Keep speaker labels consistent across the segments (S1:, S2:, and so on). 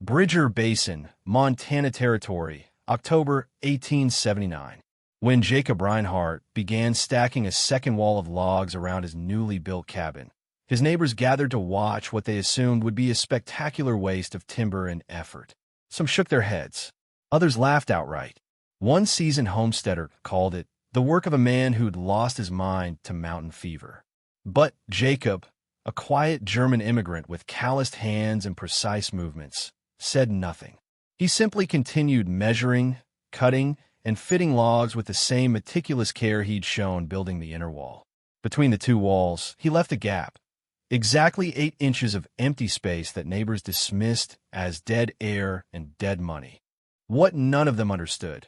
S1: Bridger Basin, Montana Territory, October 1879. When Jacob Reinhardt began stacking a second wall of logs around his newly built cabin, his neighbors gathered to watch what they assumed would be a spectacular waste of timber and effort. Some shook their heads. Others laughed outright. One seasoned homesteader called it the work of a man who'd lost his mind to mountain fever. But Jacob, a quiet German immigrant with calloused hands and precise movements, said nothing. He simply continued measuring, cutting, and fitting logs with the same meticulous care he'd shown building the inner wall. Between the two walls, he left a gap, exactly 8 inches of empty space that neighbors dismissed as dead air and dead money. What none of them understood,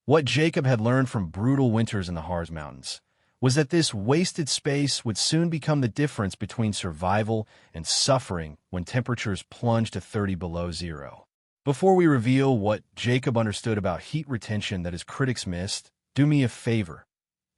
S1: what Jacob had learned from brutal winters in the Harz Mountains, was that this wasted space would soon become the difference between survival and suffering when temperatures plunged to 30 below zero. Before we reveal what Jacob understood about heat retention that his critics missed, do me a favor.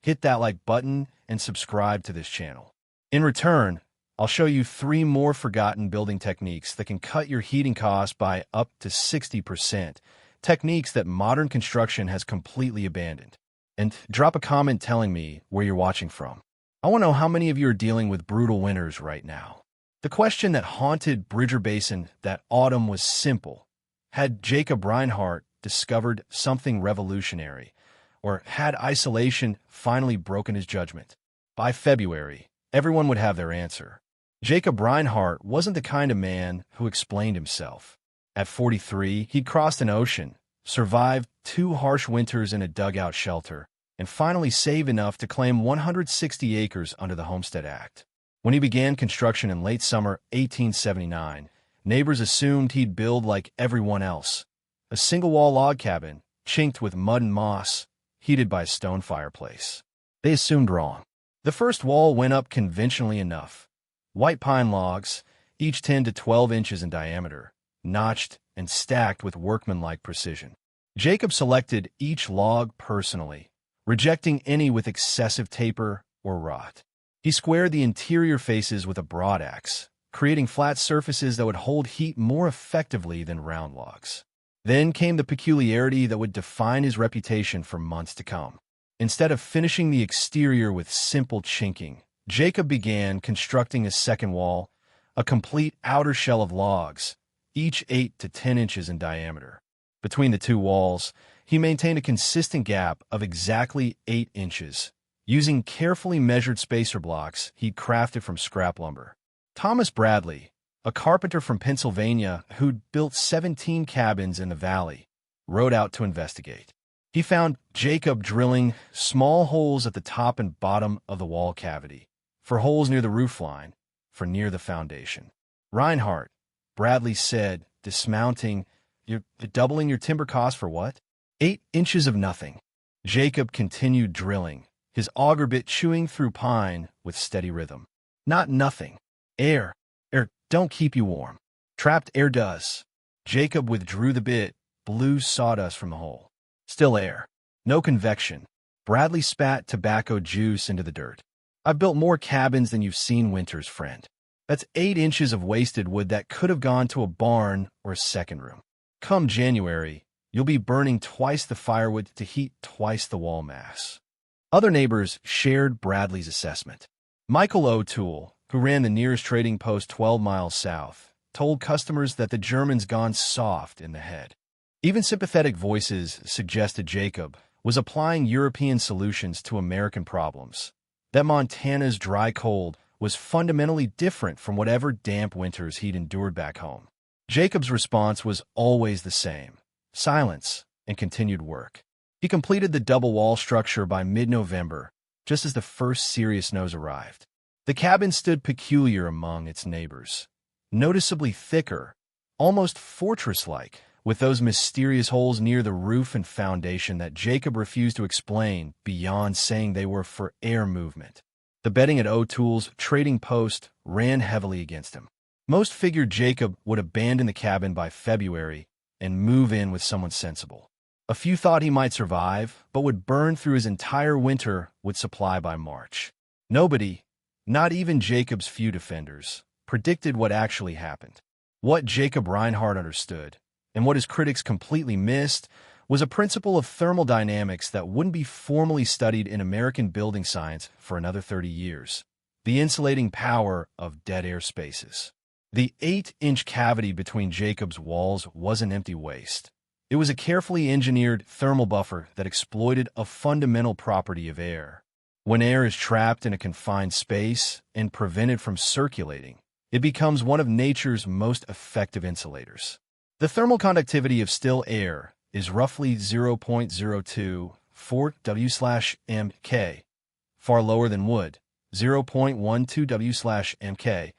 S1: Hit that like button and subscribe to this channel. In return, I'll show you 3 more forgotten building techniques that can cut your heating costs by up to 60%, techniques that modern construction has completely abandoned. And drop a comment telling me where you're watching from. I want to know how many of you are dealing with brutal winters right now. The question that haunted Bridger Basin that autumn was simple. Had Jacob Reinhardt discovered something revolutionary, or had isolation finally broken his judgment? By February, everyone would have their answer. Jacob Reinhardt wasn't the kind of man who explained himself. At 43, he'd crossed an ocean, survived 2 harsh winters in a dugout shelter, and finally saved enough to claim 160 acres under the Homestead Act. When he began construction in late summer 1879, neighbors assumed he'd build like everyone else, a single-wall log cabin, chinked with mud and moss, heated by a stone fireplace. They assumed wrong. The first wall went up conventionally enough. White pine logs, each 10 to 12 inches in diameter, notched and stacked with workmanlike precision. Jacob selected each log personally, rejecting any with excessive taper or rot. He squared the interior faces with a broadaxe, creating flat surfaces that would hold heat more effectively than round logs. Then came the peculiarity that would define his reputation for months to come. Instead of finishing the exterior with simple chinking, Jacob began constructing a second wall, a complete outer shell of logs, each 8 to 10 inches in diameter. Between the two walls, he maintained a consistent gap of exactly 8 inches, using carefully measured spacer blocks he'd crafted from scrap lumber. Thomas Bradley, a carpenter from Pennsylvania who'd built 17 cabins in the valley, rode out to investigate. He found Jacob drilling small holes at the top and bottom of the wall cavity, for holes near the roofline, for near the foundation. Reinhardt, Bradley said, dismounting, you're doubling your timber cost for what? 8 inches of nothing. Jacob continued drilling, his auger bit chewing through pine with steady rhythm. Not nothing. Air. Air don't keep you warm. Trapped air does. Jacob withdrew the bit, blew sawdust from the hole. Still air. No convection. Bradley spat tobacco juice into the dirt. I've built more cabins than you've seen winters, friend. That's 8 inches of wasted wood that could have gone to a barn or a second room. Come January, you'll be burning twice the firewood to heat twice the wall mass. Other neighbors shared Bradley's assessment. Michael O'Toole, who ran the nearest trading post 12 miles south, told customers that the Germans gone soft in the head. Even sympathetic voices suggested Jacob was applying European solutions to American problems, that Montana's dry cold was fundamentally different from whatever damp winters he'd endured back home. Jacob's response was always the same: silence and continued work. He completed the double wall structure by mid-November, just as the first serious snows arrived. The cabin stood peculiar among its neighbors, noticeably thicker, almost fortress-like, with those mysterious holes near the roof and foundation that Jacob refused to explain beyond saying they were for air movement. The betting at O'Toole's trading post ran heavily against him. Most figured Jacob would abandon the cabin by February and move in with someone sensible. A few thought he might survive, but would burn through his entire winter with supply by March. Nobody, not even Jacob's few defenders, predicted what actually happened. What Jacob Reinhardt understood, and what his critics completely missed, was a principle of thermodynamics that wouldn't be formally studied in American building science for another 30 years: the insulating power of dead air spaces. The 8-inch cavity between Jacob's walls wasn't empty waste. It was a carefully engineered thermal buffer that exploited a fundamental property of air. When air is trapped in a confined space and prevented from circulating, it becomes one of nature's most effective insulators. The thermal conductivity of still air is roughly 0.024 W/mK, far lower than wood, 0.12 W/mK,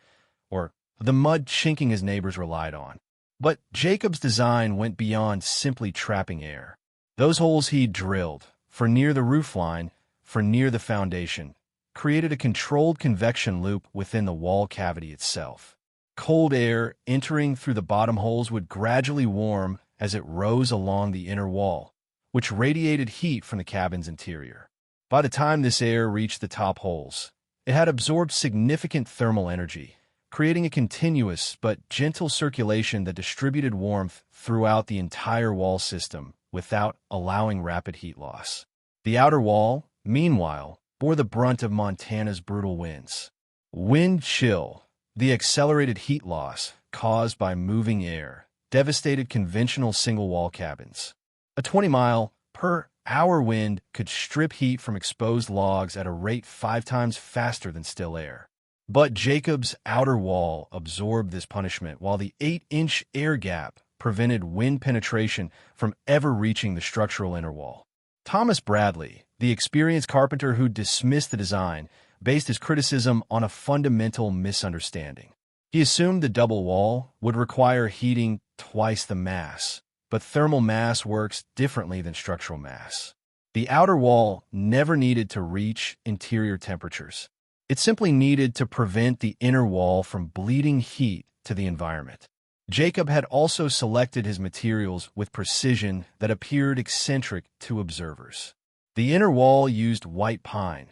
S1: or the mud chinking his neighbors relied on. But Jacob's design went beyond simply trapping air. Those holes he drilled, for near the roofline, for near the foundation, created a controlled convection loop within the wall cavity itself. Cold air entering through the bottom holes would gradually warm as it rose along the inner wall, which radiated heat from the cabin's interior. By the time this air reached the top holes, it had absorbed significant thermal energy, creating a continuous but gentle circulation that distributed warmth throughout the entire wall system without allowing rapid heat loss. The outer wall, meanwhile, bore the brunt of Montana's brutal winds. Wind chill, the accelerated heat loss caused by moving air, devastated conventional single-wall cabins. A 20-mile-per-hour wind could strip heat from exposed logs at a rate 5 times faster than still air. But Jacob's outer wall absorbed this punishment, while the 8-inch air gap prevented wind penetration from ever reaching the structural inner wall. Thomas Bradley, the experienced carpenter who dismissed the design, based his criticism on a fundamental misunderstanding. He assumed the double wall would require heating twice the mass, but thermal mass works differently than structural mass. The outer wall never needed to reach interior temperatures. It simply needed to prevent the inner wall from bleeding heat to the environment. Jacob had also selected his materials with precision that appeared eccentric to observers. The inner wall used white pine,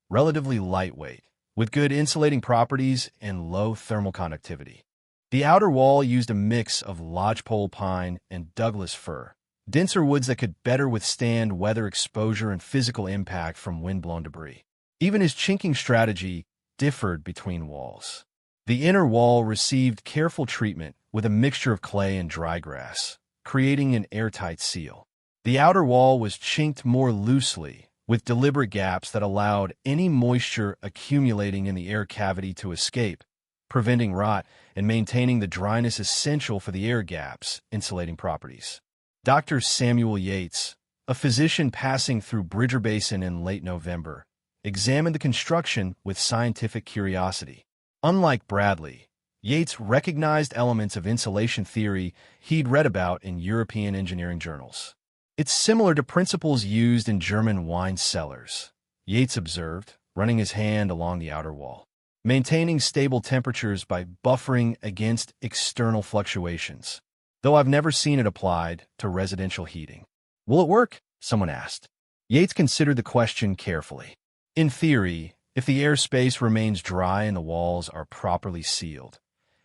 S1: relatively lightweight, with good insulating properties and low thermal conductivity. The outer wall used a mix of lodgepole pine and Douglas fir, denser woods that could better withstand weather exposure and physical impact from wind-blown debris. Even his chinking strategy differed between walls. The inner wall received careful treatment with a mixture of clay and dry grass, creating an airtight seal. The outer wall was chinked more loosely, with deliberate gaps that allowed any moisture accumulating in the air cavity to escape, preventing rot and maintaining the dryness essential for the air gap's insulating properties. Dr. Samuel Yates, a physician passing through Bridger Basin in late November, examined the construction with scientific curiosity. Unlike Bradley, Yates recognized elements of insulation theory he'd read about in European engineering journals. It's similar to principles used in German wine cellars, Yates observed, running his hand along the outer wall. Maintaining stable temperatures by buffering against external fluctuations, though I've never seen it applied to residential heating. Will it work? Someone asked. Yates considered the question carefully. In theory, if the airspace remains dry and the walls are properly sealed,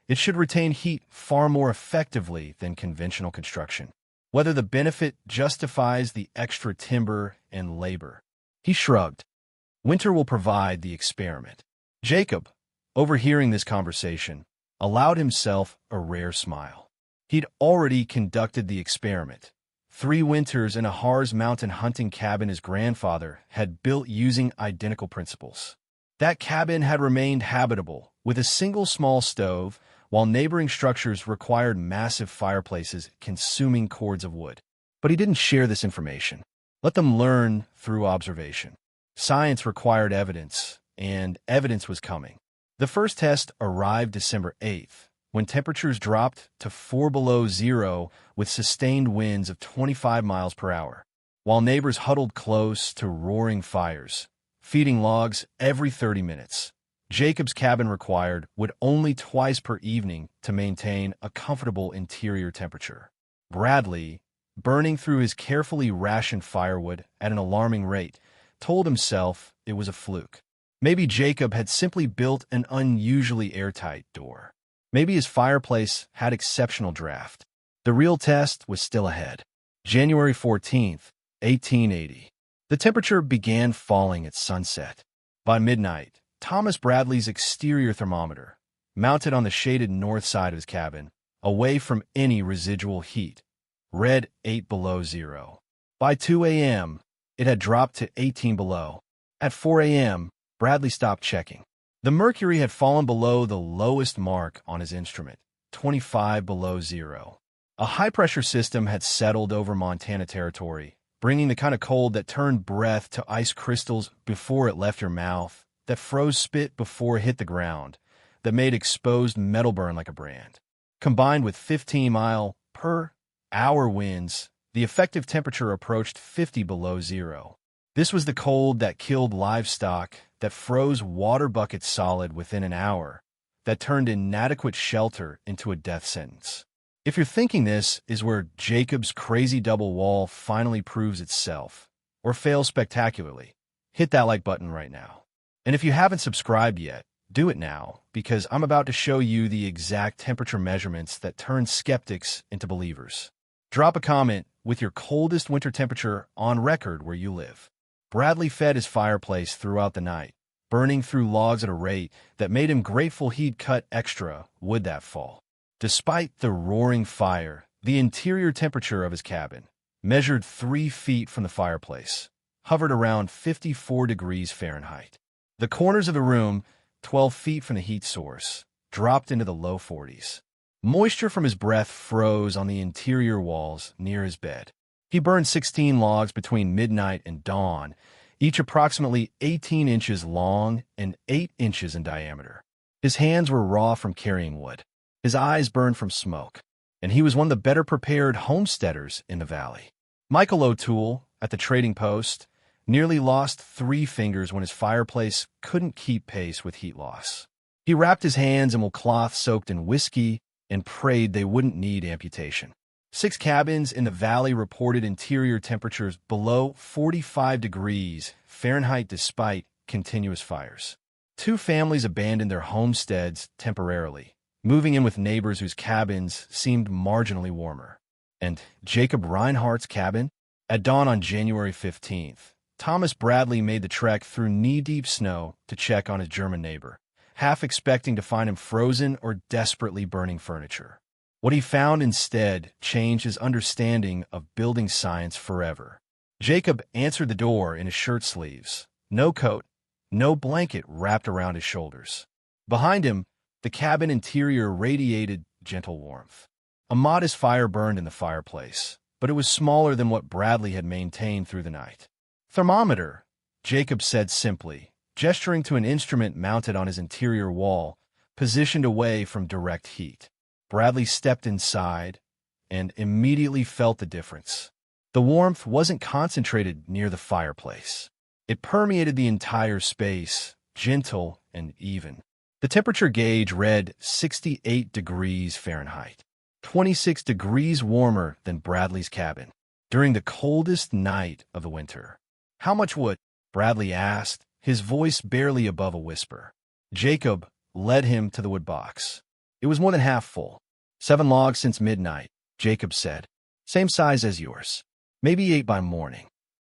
S1: it should retain heat far more effectively than conventional construction. Whether the benefit justifies the extra timber and labor. He shrugged. Winter will provide the experiment. Jacob, overhearing this conversation, allowed himself a rare smile. He'd already conducted the experiment. 3 winters in a Harz Mountain hunting cabin his grandfather had built using identical principles. That cabin had remained habitable, with a single small stove, while neighboring structures required massive fireplaces consuming cords of wood. But he didn't share this information. Let them learn through observation. Science required evidence, and evidence was coming. The first test arrived December 8th, when temperatures dropped to 4 below zero with sustained winds of 25 miles per hour, while neighbors huddled close to roaring fires, feeding logs every 30 minutes. Jacob's cabin required wood only twice per evening to maintain a comfortable interior temperature. Bradley, burning through his carefully rationed firewood at an alarming rate, told himself it was a fluke. Maybe Jacob had simply built an unusually airtight door. Maybe his fireplace had exceptional draft. The real test was still ahead. January 14th, 1880. The temperature began falling at sunset. By midnight, Thomas Bradley's exterior thermometer, mounted on the shaded north side of his cabin, away from any residual heat, read 8 below zero. By 2 a.m., it had dropped to 18 below. At 4 a.m., Bradley stopped checking. The mercury had fallen below the lowest mark on his instrument, 25 below zero. A high-pressure system had settled over Montana territory, bringing the kind of cold that turned breath to ice crystals before it left your mouth, that froze spit before it hit the ground, that made exposed metal burn like a brand. Combined with 15-mile-per-hour winds, the effective temperature approached 50 below zero. This was the cold that killed livestock, that froze water buckets solid within an hour, that turned inadequate shelter into a death sentence. If you're thinking this is where Jacob's crazy double wall finally proves itself, or fails spectacularly, hit that like button right now. And if you haven't subscribed yet, do it now, because I'm about to show you the exact temperature measurements that turn skeptics into believers. Drop a comment with your coldest winter temperature on record where you live. Bradley fed his fireplace throughout the night, burning through logs at a rate that made him grateful he'd cut extra wood that fall. Despite the roaring fire, the interior temperature of his cabin, measured 3 feet from the fireplace, hovered around 54 degrees Fahrenheit. The corners of the room, 12 feet from the heat source, dropped into the low 40s. Moisture from his breath froze on the interior walls near his bed. He burned 16 logs between midnight and dawn, each approximately 18 inches long and 8 inches in diameter. His hands were raw from carrying wood. His eyes burned from smoke, and he was one of the better prepared homesteaders in the valley. Michael O'Toole, at the trading post, nearly lost 3 fingers when his fireplace couldn't keep pace with heat loss. He wrapped his hands in wool cloth soaked in whiskey and prayed they wouldn't need amputation. 6 cabins in the valley reported interior temperatures below 45 degrees Fahrenheit despite continuous fires. 2 families abandoned their homesteads temporarily, moving in with neighbors whose cabins seemed marginally warmer. And Jacob Reinhardt's cabin? At dawn on January 15th, Thomas Bradley made the trek through knee-deep snow to check on his German neighbor, half expecting to find him frozen or desperately burning furniture. What he found instead changed his understanding of building science forever. Jacob answered the door in his shirt sleeves, no coat, no blanket wrapped around his shoulders. Behind him, the cabin interior radiated gentle warmth. A modest fire burned in the fireplace, but it was smaller than what Bradley had maintained through the night. "Thermometer," Jacob said simply, gesturing to an instrument mounted on his interior wall, positioned away from direct heat. Bradley stepped inside and immediately felt the difference. The warmth wasn't concentrated near the fireplace. It permeated the entire space, gentle and even. The temperature gauge read 68 degrees Fahrenheit, 26 degrees warmer than Bradley's cabin, during the coldest night of the winter. "How much wood?" Bradley asked, his voice barely above a whisper. Jacob led him to the wood box. It was more than half full. 7 logs since midnight, Jacob said. "Same size as yours. Maybe 8 by morning."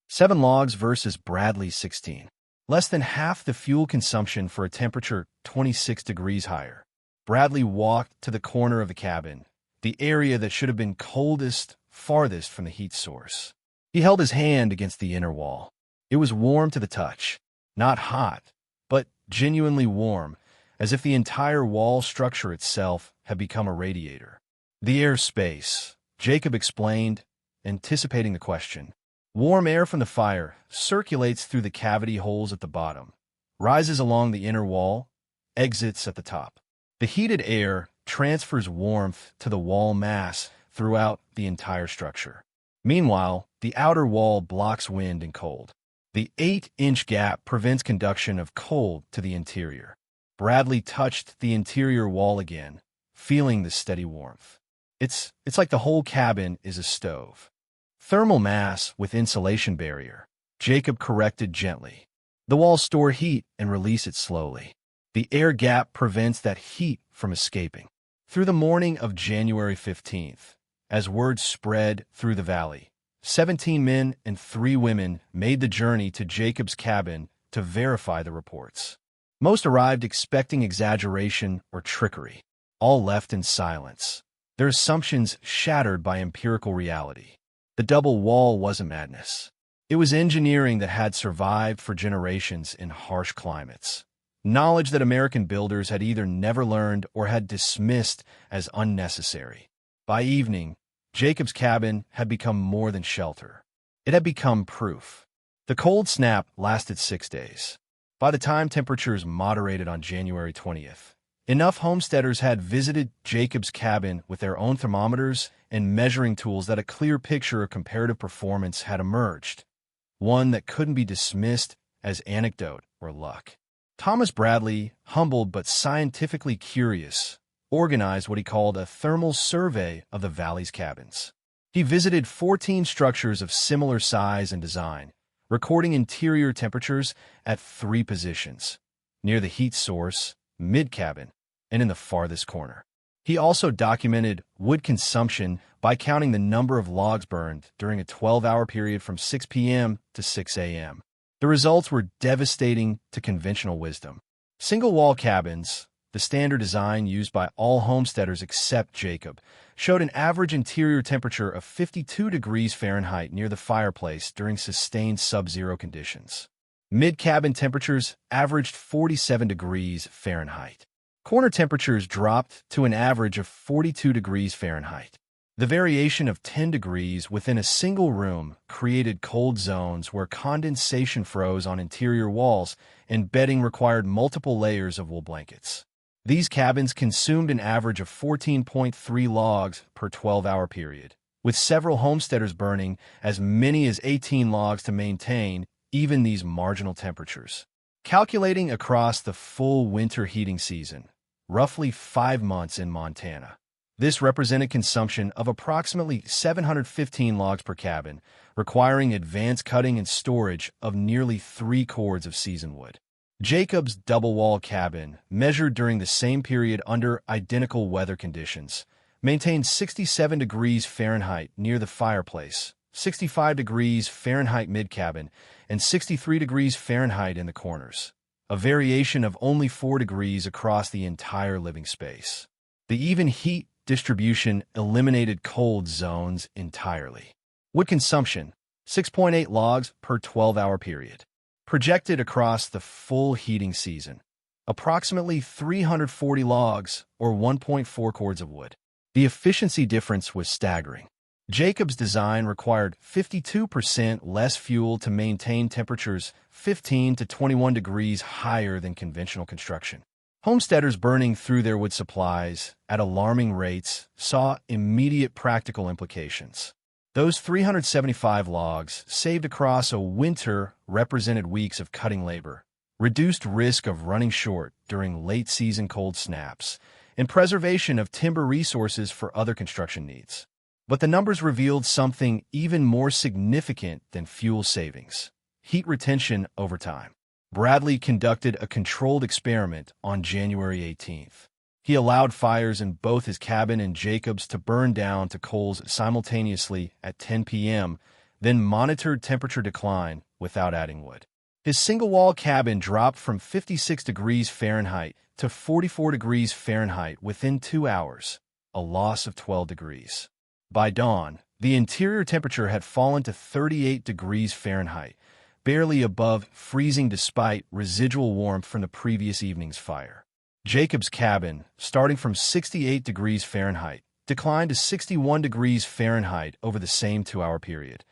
S1: 7 logs versus Bradley's 16. Less than half the fuel consumption for a temperature 26 degrees higher. Bradley walked to the corner of the cabin, the area that should have been coldest, farthest from the heat source. He held his hand against the inner wall. It was warm to the touch. Not hot, but genuinely warm, as if the entire wall structure itself had become a radiator. "The air space," Jacob explained, anticipating the question. "Warm air from the fire circulates through the cavity holes at the bottom, rises along the inner wall, exits at the top. The heated air transfers warmth to the wall mass throughout the entire structure. Meanwhile, the outer wall blocks wind and cold. The 8-inch gap prevents conduction of cold to the interior." Bradley touched the interior wall again, feeling the steady warmth. It's like the whole cabin is a stove. "Thermal mass with insulation barrier," Jacob corrected gently. "The walls store heat and release it slowly. The air gap prevents that heat from escaping." Through the morning of January 15th, as word spread through the valley, 17 men and 3 women made the journey to Jacob's cabin to verify the reports. Most arrived expecting exaggeration or trickery. All left in silence, their assumptions shattered by empirical reality. The double wall wasn't madness. It was engineering that had survived for generations in harsh climates. Knowledge that American builders had either never learned or had dismissed as unnecessary. By evening, Jacob's cabin had become more than shelter. It had become proof. The cold snap lasted 6 days. By the time temperatures moderated on January 20th, enough homesteaders had visited Jacob's cabin with their own thermometers and measuring tools that a clear picture of comparative performance had emerged, one that couldn't be dismissed as anecdote or luck. Thomas Bradley, humbled but scientifically curious, organized what he called a thermal survey of the valley's cabins. He visited 14 structures of similar size and design, recording interior temperatures at 3 positions, near the heat source, mid-cabin, and in the farthest corner. He also documented wood consumption by counting the number of logs burned during a 12-hour period from 6 p.m. to 6 a.m. The results were devastating to conventional wisdom. Single-wall cabins, the standard design used by all homesteaders except Jacob, showed an average interior temperature of 52 degrees Fahrenheit near the fireplace during sustained sub-zero conditions. Mid-cabin temperatures averaged 47 degrees Fahrenheit. Corner temperatures dropped to an average of 42 degrees Fahrenheit. The variation of 10 degrees within a single room created cold zones where condensation froze on interior walls and bedding required multiple layers of wool blankets. These cabins consumed an average of 14.3 logs per 12-hour period, with several homesteaders burning as many as 18 logs to maintain even these marginal temperatures. Calculating across the full winter heating season, roughly 5 months in Montana, this represented consumption of approximately 715 logs per cabin, requiring advanced cutting and storage of nearly 3 cords of seasoned wood. Jacob's double-wall cabin, measured during the same period under identical weather conditions, maintained 67 degrees Fahrenheit near the fireplace, 65 degrees Fahrenheit mid-cabin, and 63 degrees Fahrenheit in the corners, a variation of only 4 degrees across the entire living space. The even heat distribution eliminated cold zones entirely. Wood consumption, 6.8 logs per 12-hour period. Projected across the full heating season, approximately 340 logs or 1.4 cords of wood. The efficiency difference was staggering. Jacob's design required 52% less fuel to maintain temperatures 15 to 21 degrees higher than conventional construction. Homesteaders burning through their wood supplies at alarming rates saw immediate practical implications. Those 375 logs saved across a winter represented weeks of cutting labor, reduced risk of running short during late-season cold snaps, and preservation of timber resources for other construction needs. But the numbers revealed something even more significant than fuel savings: heat retention over time. Bradley conducted a controlled experiment on January 18th. He allowed fires in both his cabin and Jacob's to burn down to coals simultaneously at 10 p.m., then monitored temperature decline without adding wood. His single-wall cabin dropped from 56 degrees Fahrenheit to 44 degrees Fahrenheit within 2 hours, a loss of 12 degrees. By dawn, the interior temperature had fallen to 38 degrees Fahrenheit, barely above freezing despite residual warmth from the previous evening's fire. Jacob's cabin, starting from 68 degrees Fahrenheit, declined to 61 degrees Fahrenheit over the same 2-hour period,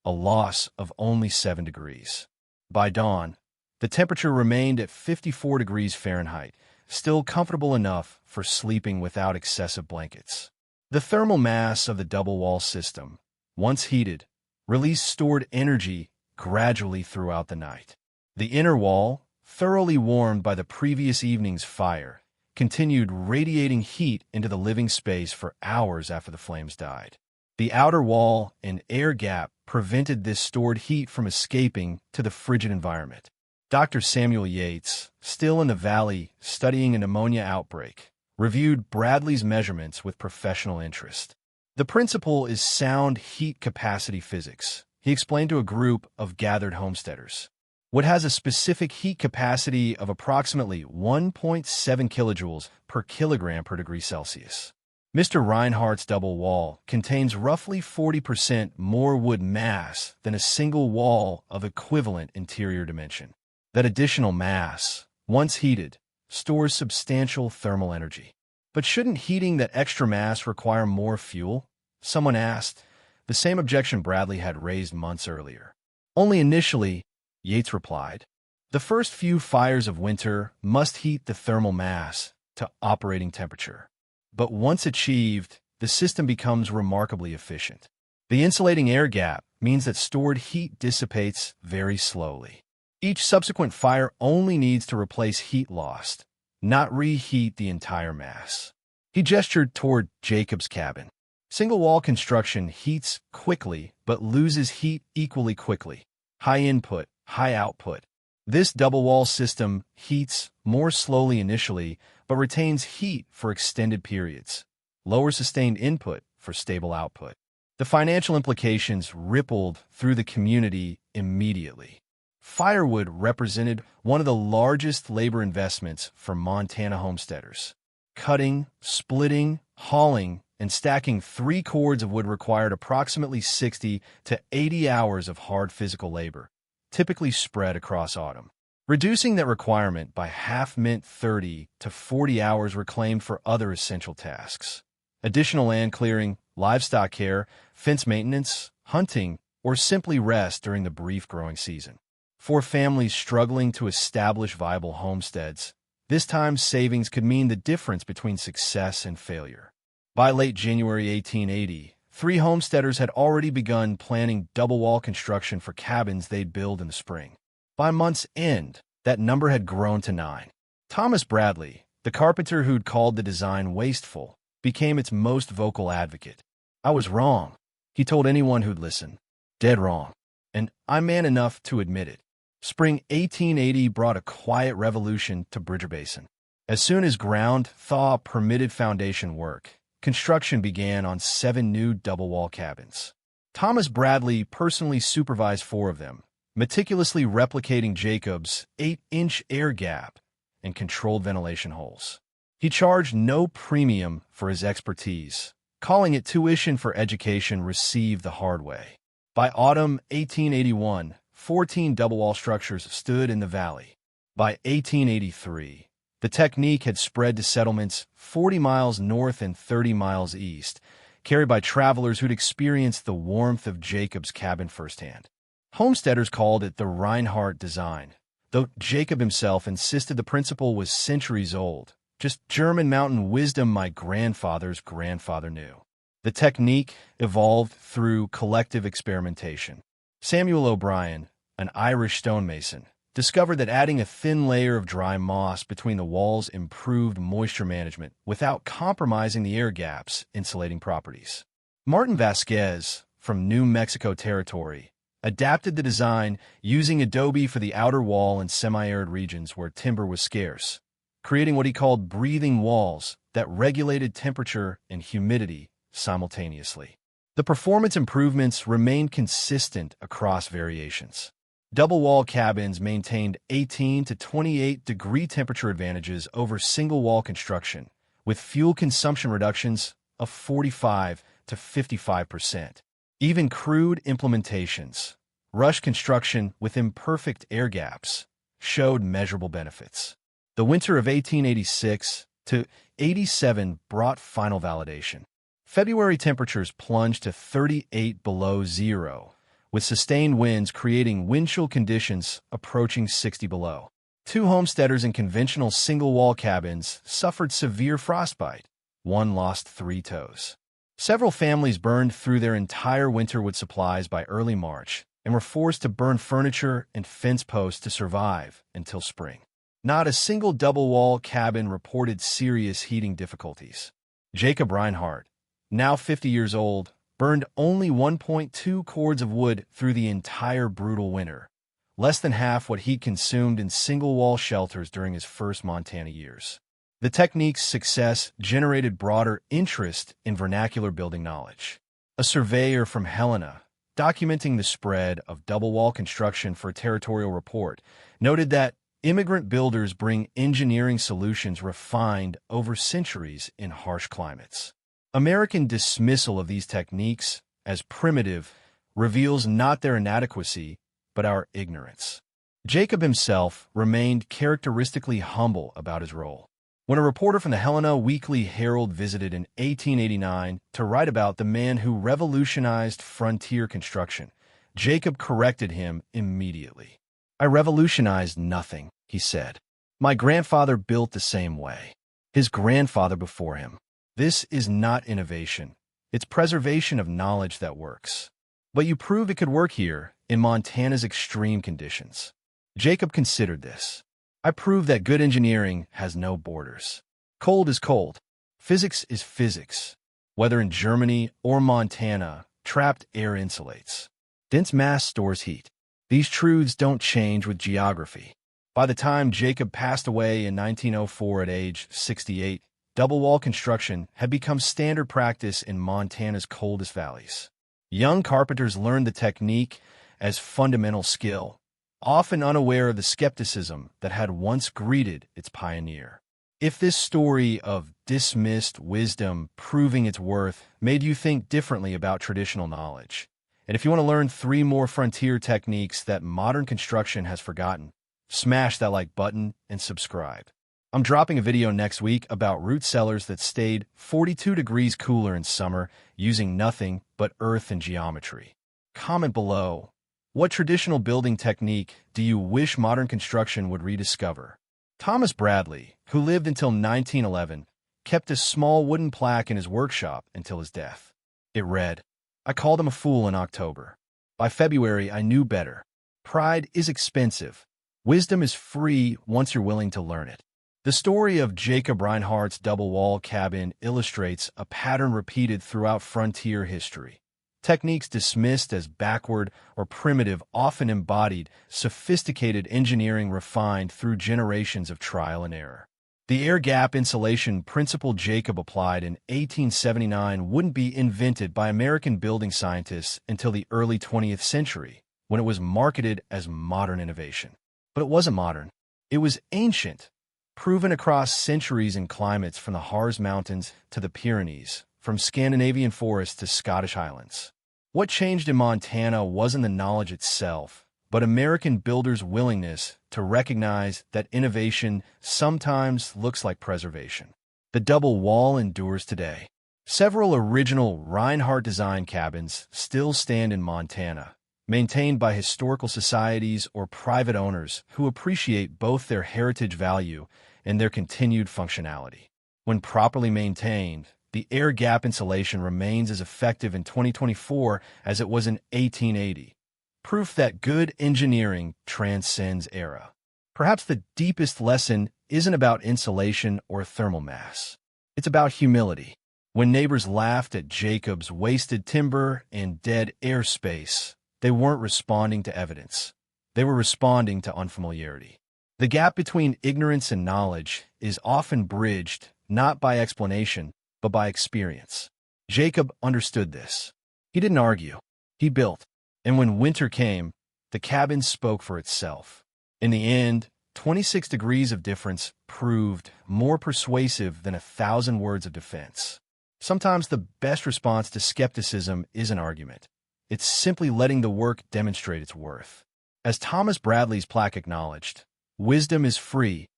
S1: a loss of only 7 degrees. By dawn, the temperature remained at 54 degrees Fahrenheit, still comfortable enough for sleeping without excessive blankets. The thermal mass of the double-wall system, once heated, released stored energy gradually throughout the night. The inner wall, thoroughly warmed by the previous evening's fire, continued radiating heat into the living space for hours after the flames died. The outer wall and air gap prevented this stored heat from escaping to the frigid environment. Dr. Samuel Yates, still in the valley studying a pneumonia outbreak, reviewed Bradley's measurements with professional interest. The principle is sound heat capacity physics, he explained to a group of gathered homesteaders. Wood has a specific heat capacity of approximately 1.7 kilojoules per kilogram per degree Celsius. Mr. Reinhardt's double wall contains roughly 40% more wood mass than a single wall of equivalent interior dimension. That additional mass, once heated, stores substantial thermal energy. But shouldn't heating that extra mass require more fuel? Someone asked, the same objection Bradley had raised months earlier. Only initially, Yates replied. The first few fires of winter must heat the thermal mass to operating temperature. But once achieved, the system becomes remarkably efficient. The insulating air gap means that stored heat dissipates very slowly. Each subsequent fire only needs to replace heat lost, not reheat the entire mass. He gestured toward Jacob's cabin. Single-wall construction heats quickly but loses heat equally quickly. High input, high output. This double-wall system heats more slowly initially but retains heat for extended periods. Lower sustained input for stable output. The financial implications rippled through the community immediately. Firewood represented one of the largest labor investments for Montana homesteaders. Cutting, splitting, hauling, and stacking 3 cords of wood required approximately 60 to 80 hours of hard physical labor, typically spread across autumn. Reducing that requirement by half meant 30 to 40 hours reclaimed for other essential tasks. Additional land clearing, livestock care, fence maintenance, hunting, or simply rest during the brief growing season. For families struggling to establish viable homesteads, this time savings could mean the difference between success and failure. By late January 1880, 3 homesteaders had already begun planning double-wall construction for cabins they'd build in the spring. By month's end, that number had grown to 9. Thomas Bradley, the carpenter who'd called the design wasteful, became its most vocal advocate. I was wrong, he told anyone who'd listen. Dead wrong. And I'm man enough to admit it. Spring 1880 brought a quiet revolution to Bridger Basin. As soon as ground thaw permitted foundation work, construction began on 7 new double-wall cabins. Thomas Bradley personally supervised 4 of them, meticulously replicating Jacob's 8-inch air gap and controlled ventilation holes. He charged no premium for his expertise, calling it tuition for education received the hard way. By autumn 1881, 14 double-wall structures stood in the valley. By 1883, the technique had spread to settlements 40 miles north and 30 miles east, carried by travelers who'd experienced the warmth of Jacob's cabin firsthand. Homesteaders called it the Reinhardt design, though Jacob himself insisted the principle was centuries old, just German mountain wisdom my grandfather's grandfather knew. The technique evolved through collective experimentation. Samuel O'Brien, an Irish stonemason, discovered that adding a thin layer of dry moss between the walls improved moisture management without compromising the air gap's insulating properties. Martin Vasquez, from New Mexico Territory, adapted the design using adobe for the outer wall in semi-arid regions where timber was scarce, creating what he called breathing walls that regulated temperature and humidity simultaneously. The performance improvements remained consistent across variations. Double-wall cabins maintained 18 to 28 degree temperature advantages over single-wall construction, with fuel consumption reductions of 45 to 55%. Even crude implementations, rush construction with imperfect air gaps, showed measurable benefits. The winter of 1886 to 87 brought final validation. February temperatures plunged to 38 below zero, with sustained winds creating wind chill conditions approaching 60 below. 2 homesteaders in conventional single-wall cabins suffered severe frostbite. 1 lost 3 toes. Several families burned through their entire winter wood supplies by early March and were forced to burn furniture and fence posts to survive until spring. Not a single double-wall cabin reported serious heating difficulties. Jacob Reinhardt, now 50 years old, burned only 1.2 cords of wood through the entire brutal winter, less than half what he'd consumed in single-wall shelters during his first Montana years. The technique's success generated broader interest in vernacular building knowledge. A surveyor from Helena, documenting the spread of double-wall construction for a territorial report, noted that immigrant builders bring engineering solutions refined over centuries in harsh climates. American dismissal of these techniques as primitive reveals not their inadequacy, but our ignorance. Jacob himself remained characteristically humble about his role. When a reporter from the Helena Weekly Herald visited in 1889 to write about the man who revolutionized frontier construction, Jacob corrected him immediately. "I revolutionized nothing," he said. "My grandfather built the same way. His grandfather before him. This is not innovation. It's preservation of knowledge that works. But you proved it could work here in Montana's extreme conditions." Jacob considered this. "I proved that good engineering has no borders. Cold is cold. Physics is physics. Whether in Germany or Montana, trapped air insulates. Dense mass stores heat. These truths don't change with geography." By the time Jacob passed away in 1904 at age 68, double-wall construction had become standard practice in Montana's coldest valleys. Young carpenters learned the technique as fundamental skill, often unaware of the skepticism that had once greeted its pioneer. If this story of dismissed wisdom proving its worth made you think differently about traditional knowledge, and if you want to learn 3 more frontier techniques that modern construction has forgotten, smash that like button and subscribe. I'm dropping a video next week about root cellars that stayed 42 degrees cooler in summer using nothing but earth and geometry. Comment below. What traditional building technique do you wish modern construction would rediscover? Thomas Bradley, who lived until 1911, kept a small wooden plaque in his workshop until his death. It read, "I called him a fool in October. By February, I knew better. Pride is expensive. Wisdom is free once you're willing to learn it." The story of Jacob Reinhardt's double-wall cabin illustrates a pattern repeated throughout frontier history. Techniques dismissed as backward or primitive often embodied sophisticated engineering refined through generations of trial and error. The air gap insulation principle Jacob applied in 1879 wouldn't be invented by American building scientists until the early 20th century, when it was marketed as modern innovation. But it wasn't modern. It was ancient, proven across centuries in climates from the Harz Mountains to the Pyrenees, from Scandinavian forests to Scottish highlands. What changed in Montana wasn't the knowledge itself, but American builders' willingness to recognize that innovation sometimes looks like preservation. The double wall endures today. Several original Reinhardt design cabins still stand in Montana, maintained by historical societies or private owners who appreciate both their heritage value and their continued functionality. When properly maintained, the air gap insulation remains as effective in 2024 as it was in 1880. Proof that good engineering transcends era. Perhaps the deepest lesson isn't about insulation or thermal mass. It's about humility. When neighbors laughed at Jacob's wasted timber and dead airspace, they weren't responding to evidence. They were responding to unfamiliarity. The gap between ignorance and knowledge is often bridged not by explanation, but by experience. Jacob understood this. He didn't argue. He built. And when winter came, the cabin spoke for itself. In the end, 26 degrees of difference proved more persuasive than 1,000 words of defense. Sometimes the best response to skepticism is an argument. It's simply letting the work demonstrate its worth. As Thomas Bradley's plaque acknowledged, wisdom is free,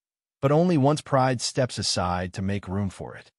S1: but only once pride steps aside to make room for it.